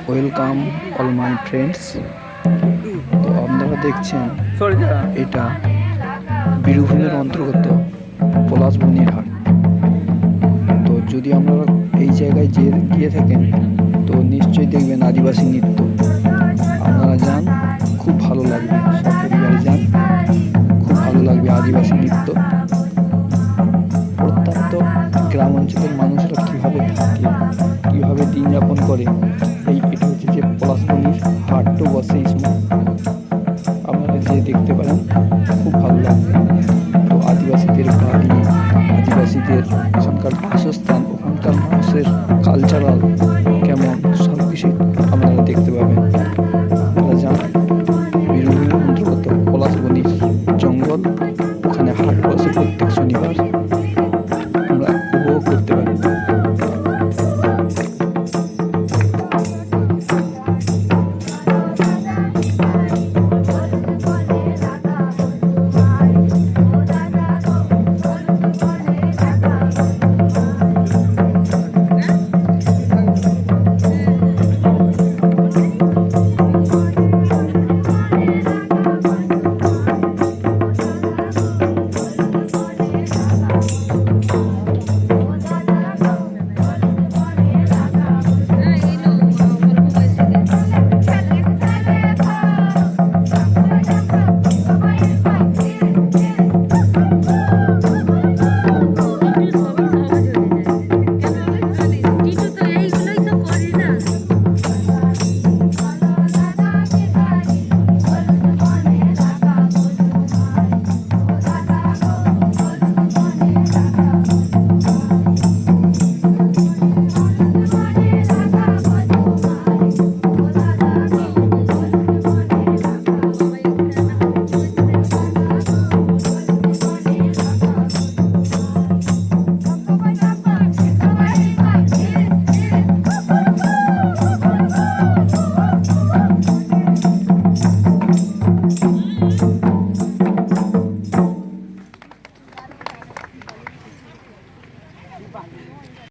Welcome all my friends. তো আপনারা দেখছেন এটা বীরভূমের অন্তর্গত পলাশবনির হাট। তো যদি আপনারা এই জায়গায় গিয়ে থাকেন তো নিশ্চয়ই দেখবেন আদিবাসী নৃত্য। আপনারা যান, খুব ভালো লাগবে, সপরিবারে যান, খুব ভালো লাগবে। আদিবাসী নৃত্য প্রত্যন্ত গ্রাম অঞ্চলের মানুষরা কীভাবে থাকে, কীভাবে দিন যাপন করে, এটা হচ্ছে যে পলাশবনির হাটও বসে